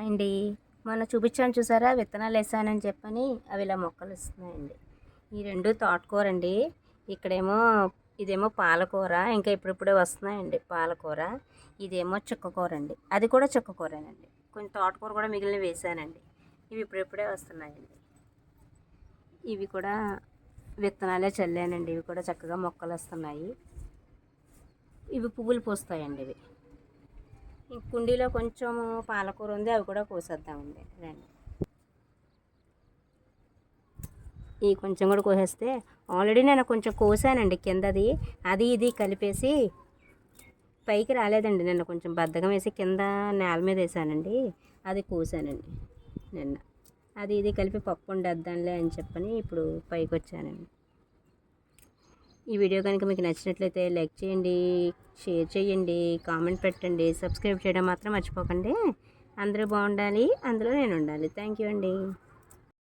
Hi అండి. మొన్న చూపించాను చూసారా, విత్తనాలు వేసానని చెప్పని అవి ఇలా మొక్కలు ఇస్తున్నాయండి. ఈ రెండు తోటకూర అండి. ఇక్కడేమో ఇదేమో పాలకూర, ఇంకా ఇప్పుడిప్పుడే వస్తున్నాయండి పాలకూర. ఇదేమో చుక్కకూర అండి, అది కూడా చుక్కకూరేనండి. కొంచెం తోటకూర కూడా మిగిలిన వేసానండి. ఇవి ఇప్పుడిప్పుడే వస్తున్నాయండి. ఇవి కూడా విత్తనాలే చల్లానండి. ఇవి కూడా చక్కగా మొక్కలు వస్తున్నాయి. ఇవి పువ్వులు పూస్తాయండి. ఇవి ఈ కుండీలో కొంచెం పాలకూర ఉంది, అవి కూడా కోసేద్దామండి రండి. ఈ కొంచెం కూడా కోసేస్తే ఆల్రెడీ నేను కొంచెం కోసానండి కిందది, అది ఇది కలిపేసి పైకి రాలేదండి. నిన్న కొంచెం బద్ధకం వేసి కింద నేల మీద వేసానండి, అది కోసానండి నిన్న. అది ఇది కలిపి పప్పు వండేద్దాంలే అని చెప్పని ఇప్పుడు పైకి వచ్చానండి. ఈ వీడియో కనుక మీకు నచ్చినట్లయితే లైక్ చేయండి, షేర్ చేయండి, కామెంట్ పెట్టండి, సబ్స్క్రైబ్ చేయడం మాత్రం మర్చిపోకండి. అందరూ బాగుండాలి, అందులో నేను ఉండాలి. థ్యాంక్ యూ అండి.